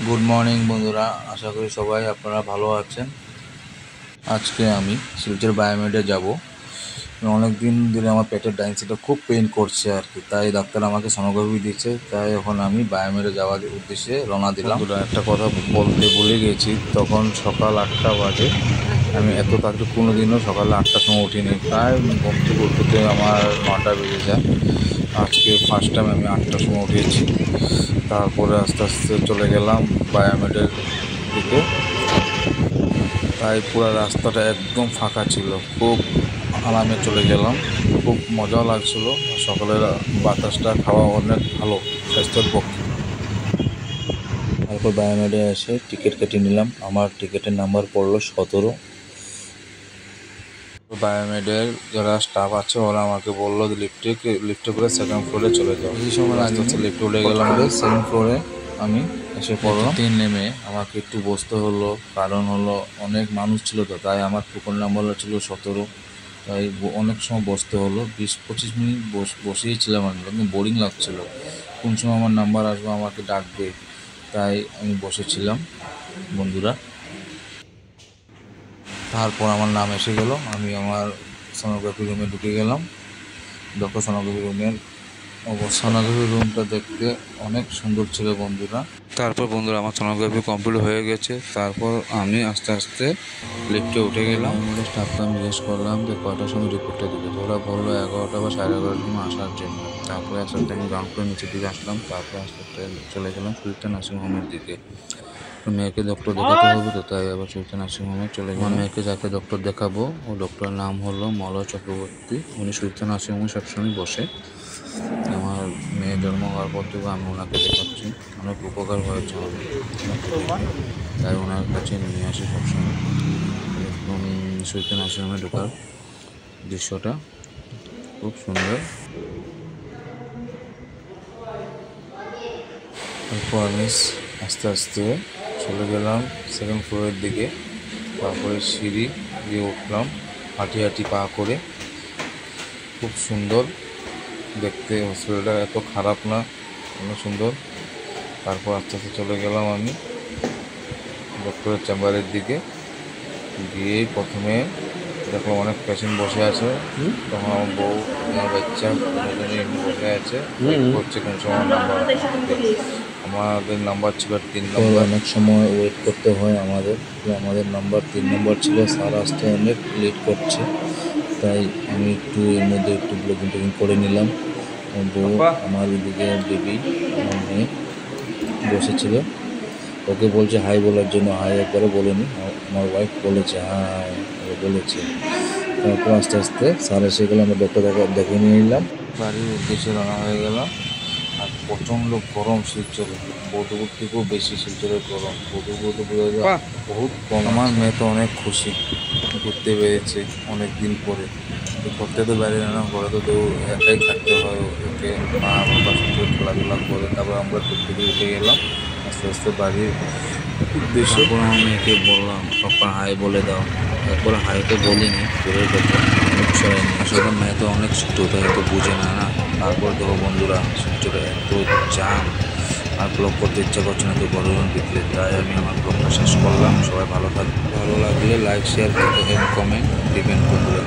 Good morning বন্ধুরা, আশা করি সবাই আপনারা ভালো আছেন। আজকে আমি শিলচর বায়োমেডে যাব। অনেক দিন ধরে আমার পেটের ডাইন সাইডে খুব পেইন করছে আর কি, তাই ডাক্তার আমাকে সোনোগ্রাফি দিচ্ছে। তাই এখন আমি বায়োমেডে যাওয়ার উদ্দেশ্যে রওনা দিলাম। একটা কথা বলতে ভুলে গেছি, তখন সকাল 8টা বাজে। আমি এত তাড়াতাড়ি কোনোদিনও সকাল 8টার সময় উঠিনি, প্রায় ঘুম থেকে উঠতে আমার 9টা বেজে যায়। আজকে ফার্স্ট টাইম আমি 8টার সময় উঠেছি। তারপরে আস্তে আস্তে চলে গেলাম বায়োমেডের দিকে। তাই পুরো রাস্তাটা একদম ফাঁকা ছিল, খুব আরামে চলে গেলাম। খুব মজাও লাগছিল, সকালের বাতাসটা খাওয়া অনেক ভালো স্বাস্থ্যের পক্ষে। তারপর বায়োমেডে এসে টিকিট কেটে নিলাম। আমার টিকিটের নাম্বার পড়লো 17। বায়োমেডের যারা স্টাফ আছে ওরা আমাকে বললো লিফটে করে সেকেন্ড ফ্লোরে চলে যাও। এই সময় আস্তে আস্তে লিফটে উঠে গেলাম। সেকেন্ড ফ্লোরে আমি এসে পড়লাম। নেমে আমাকে একটু বসতে হলো, কারণ হলো অনেক মানুষ ছিল তো, তাই আমার টোকন নাম্বার ছিল 17। তাই অনেক সময় বসতে হলো, 20-25 মিনিট বসেই ছিলাম আমি, কিন্তু বোরিং লাগছিল। কোন সময় আমার নাম্বার আসবে, আমাকে ডাকবে, তাই আমি বসেছিলাম বন্ধুরা। তারপর আমার নাম এসে গেল, আমি আমার সোনোগ্রাফি রুমে ঢুকে গেলাম। ডক্টর সোনোগ্রাফি সোনোগ্রাফি রুমটা দেখতে অনেক সুন্দর ছিল বন্ধুরা। তারপর বন্ধুরা আমার সোনোগ্রাফি কমপ্লিট হয়ে গেছে। তারপর আমি আস্তে আস্তে লিফটে উঠে গেলাম। আমাদের স্টাফকে আমি জিজ্ঞেস করলাম যে কয়টার সময় রিপোর্টটা দিবে। ওরা বললো 11টা বা 11:30টার সময় আসার জন্য। তারপরে আস্তে আস্তে আমি গ্রাউন্ড ফ্লোর নিচের দিকে আসলাম। তারপরে আস্তে আস্তে চলে গেলাম সুচিত্রা নার্সিংহোমের দিকে। মেয়েকে ডক্টর দেখাতে হবে তো, তাই আবার সুচিত্রা নার্সিংহোমে চলে গেলাম। মেয়েকে যাকে ডক্টর দেখাবো, ও ডক্টরের নাম হলো মলয় চক্রবর্তী। উনি সুচিত্রা নার্সিংহোমে সবসময় বসে। আমার মেয়ে জন্ম হওয়ার পর থেকে আমি ওনাকে দেখাচ্ছি, অনেক উপকার হয়েছে আমাদের, তাই ওনার কাছে নিয়ে আসি সবসময়। সুচিত্রা নার্সিংহোমে ঢোকার দৃশ্যটা খুব সুন্দর। তারপর আমি আস্তে আস্তে চলে গেলাম সেকেন্ড ফ্লোরের দিকে। তারপরে সিঁড়ি দিয়ে উঠলাম হাঁটি হাঁটি পা করে। খুব সুন্দর দেখতে, হসপিটালটা এত খারাপ না, অনেক সুন্দর। তারপর আস্তে আস্তে চলে গেলাম আমি ডক্টরের চেম্বারের দিকে। গিয়েই প্রথমে দেখলাম অনেক পেশেন্ট বসে আছে। তখন আমার বউ, আমার বাচ্চা বসে আছে, হচ্ছে কোন সময় নাম্বার। আমাদের নাম্বার ছিল 3 নম্বর। অনেক সময় ওয়েট করতে হয় আমাদের নাম্বার 3 নম্বর ছিল। স্যার আসতে অনেক লেট করছে, তাই আমি একটু এর মধ্যে একটু ব্লগিং টোগিং করে নিলাম। বউ, আমার দিকে বেবি, আমার মেয়ে বসেছিল। ওকে বলছে হাই বলার জন্য, হাই একবারে বলেনি, আমার ওয়াইফ বলেছে হাই বলেছে। তারপর আস্তে আস্তে স্যার এসে গেলে আমরা ডক্টর দেখে নিয়ে নিলাম। বাড়ির উদ্দেশ্যে রান্না হয়ে গেলাম। আর প্রচণ্ড গরম শিলচরে, বৌদ্ধপুর থেকেও বেশি শিলচরের গরম। বৌদ্ধপুর বোঝা যায় বহুত কম। আমার মেয়ে তো অনেক খুশি, ঘুরতে পেরেছে অনেক দিন পরে। ঘুরতে তো বাইরে না, ঘরে তো একাই থাকতে হয়, ওকে মা বাবার সাথে খেলাধুলা করে। তারপর আমরা ঘুরতে উঠে গেলাম আস্তে আস্তে বাড়ির উদ্দেশ্যে। আমার মেয়েকে বললাম পাপা হাই বলে দাও। একবার হাই তো বলিনি, দূরের কথা, মুখ সরাইনি। আসলে মেয়ে তো অনেক ছোটো, তাই এত বুঝে না। তারপর দেখো বন্ধুরা, শিলচরে এত জ্যাম, আর ব্লগ করতে ইচ্ছা করছে না তো গরমের ভিতরে। তাই আমি আমার ব্লগটা শেষ করলাম। সবাই ভালো থাকবে, ভালো লাগলে লাইক শেয়ার কমেন্ট দিবেন বন্ধুরা।